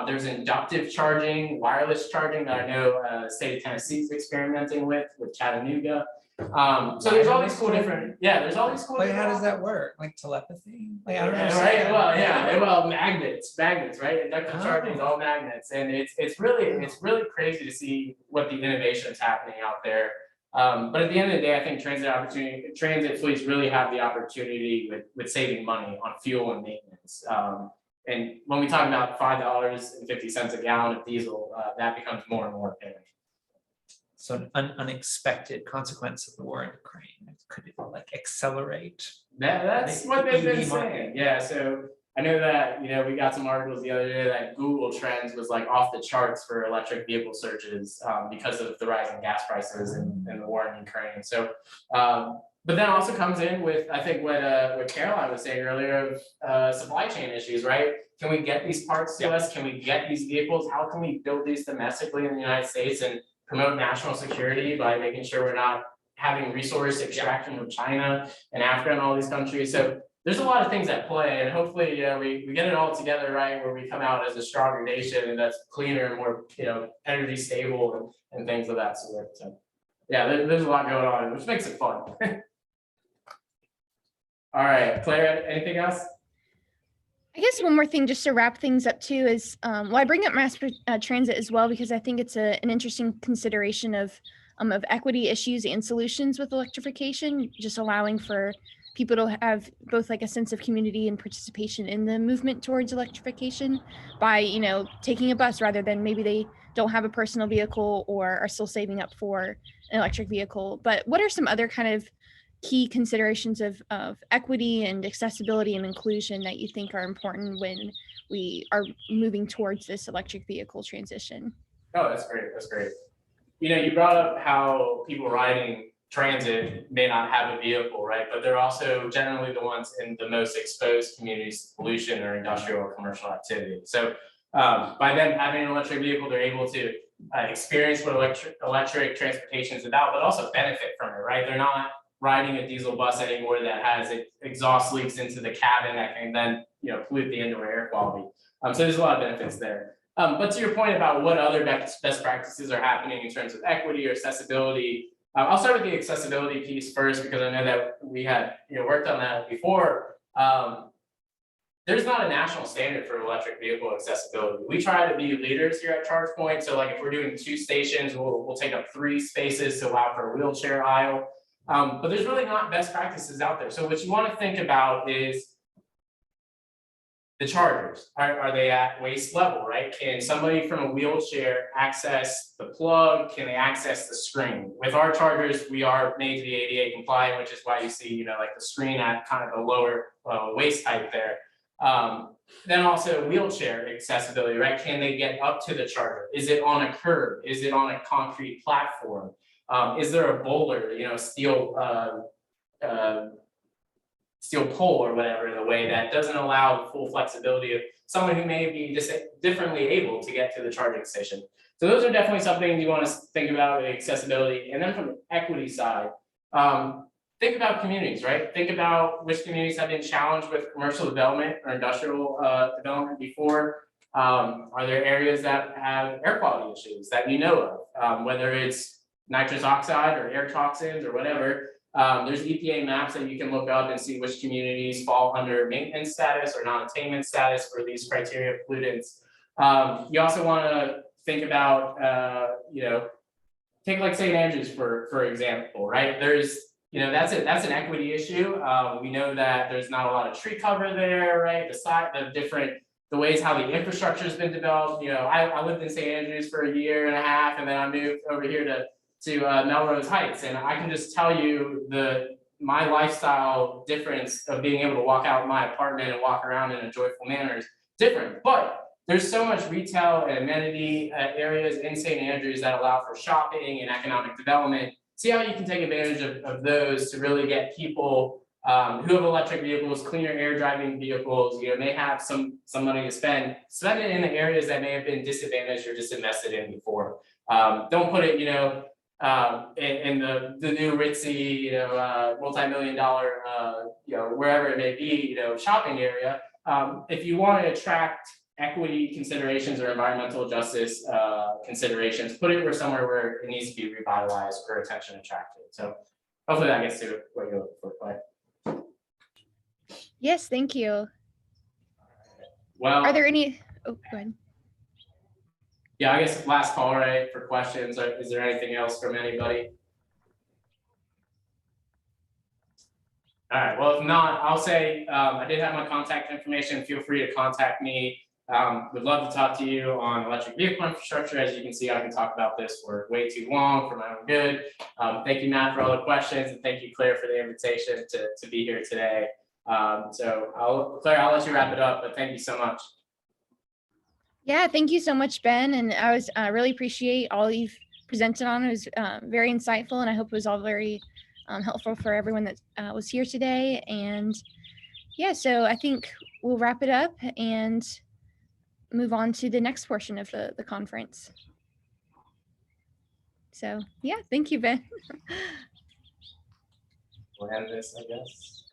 There's inductive charging, wireless charging that I know the state of Tennessee is experimenting with Chattanooga. So there's all these cool different, there's all these cool. Wait, how does that work? Like telepathy? Like, I don't know. Right, well, magnets, right? Inductive charging is all magnets, and it's really crazy to see what the innovation is happening out there. But at the end of the day, I think transit fleets really have the opportunity with saving money on fuel and maintenance. And when we talk about $5.50 a gallon of diesel, that becomes more and more apparent. So an unexpected consequence of the war in Ukraine, could it like accelerate? That's what they've been saying. Yeah, so I know that, we got some articles the other day that Google Trends was like off the charts for electric vehicle searches because of the rise in gas prices and the war in Ukraine. So, but then also comes in with, I think what Caroline was saying earlier of supply chain issues, right? Can we get these parts to us? Can we get these vehicles? How can we build these domestically in the United States and promote national security by making sure we're not having resource extraction from China and Africa and all these countries? So there's a lot of things at play, and hopefully, we get it all together, right, where we come out as a stronger nation and that's cleaner and more, energy stable and things of that sort. So, yeah, there's a lot going on, which makes it fun. All right, Claire, anything else? I guess one more thing just to wrap things up too is, I bring up mass transit as well because I think it's an interesting consideration of equity issues and solutions with electrification, just allowing for people to have both like a sense of community and participation in the movement towards electrification by, taking a bus rather than maybe they don't have a personal vehicle or are still saving up for an electric vehicle. But what are some other kind of key considerations of equity and accessibility and inclusion that you think are important when we are moving towards this electric vehicle transition? Oh, that's great. That's great. You brought up how people riding transit may not have a vehicle, right? But they're also generally the ones in the most exposed communities to pollution or industrial or commercial activity. So by them having an electric vehicle, they're able to experience what electric transportation is about, but also benefit from it, right? They're not riding a diesel bus anymore that has exhaust leaks into the cabin that can then pollute the indoor air quality. So there's a lot of benefits there. But to your point about what other best practices are happening in terms of equity or accessibility, I'll start with the accessibility piece first because I know that we had worked on that before. There's not a national standard for electric vehicle accessibility. We try to be leaders here at ChargePoint. So like if we're doing 2 stations, we'll take up 3 spaces to allow for a wheelchair aisle. But there's really not best practices out there. So what you want to think about is the chargers. Are they at waist level, right? Can somebody from a wheelchair access the plug? Can they access the screen? With our chargers, we are made to be ADA compliant, which is why you see, like the screen at kind of the lower waist height there. Then also wheelchair accessibility, right? Can they get up to the charger? Is it on a curb? Is it on a concrete platform? Is there a boulder, steel pole or whatever in a way that doesn't allow the full flexibility of someone who may be just differently able to get to the charging station? So those are definitely something you want to think about with accessibility. And then from the equity side, think about communities, right? Think about which communities have been challenged with commercial development or industrial development before. Are there areas that have air quality issues that you know of, whether it's nitrous oxide or air toxins or whatever? There's EPA maps that you can look up and see which communities fall under maintenance status or non-attainment status for these criteria pollutants. You also want to think about, take like St. Andrews for example, right? There's, that's an equity issue. We know that there's not a lot of tree cover there, right? The ways how the infrastructure has been developed. I lived in St. Andrews for 1.5 years, and then I moved over here to Melrose Heights, and I can just tell you my lifestyle difference of being able to walk out of my apartment and walk around in a joyful manner is different. But there's so much retail and amenity areas in St. Andrews that allow for shopping and economic development. See how you can take advantage of those to really get people who have electric vehicles, cleaner air driving vehicles, may have some money to spend it in the areas that may have been disadvantaged or disinvested in before. Don't put it, in the new ritzy, multi-million-dollar, wherever it may be, shopping area. If you want to attract equity considerations or environmental justice considerations, put it somewhere where it needs to be revitalized or attention attracted. So hopefully that gets to what you're looking for, Clay. Yes, thank you. Well, Are there any? Oh, go ahead. Yeah, I guess last call, right, for questions. Is there anything else from anybody? All right, well, if not, I'll say I did have my contact information. Feel free to contact me. Would love to talk to you on electric vehicle infrastructure. As you can see, I can talk about this for way too long for my own good. Thank you, Matt, for all the questions, and thank you, Claire, for the invitation to be here today. So Claire, I'll let you wrap it up, but thank you so much. Yeah, thank you so much, Ben. And I really appreciate all you've presented on. It was very insightful, and I hope it was all very helpful for everyone that was here today. And yeah, so I think we'll wrap it up and move on to the next portion of the conference. So yeah, thank you, Ben. We'll end this, I guess.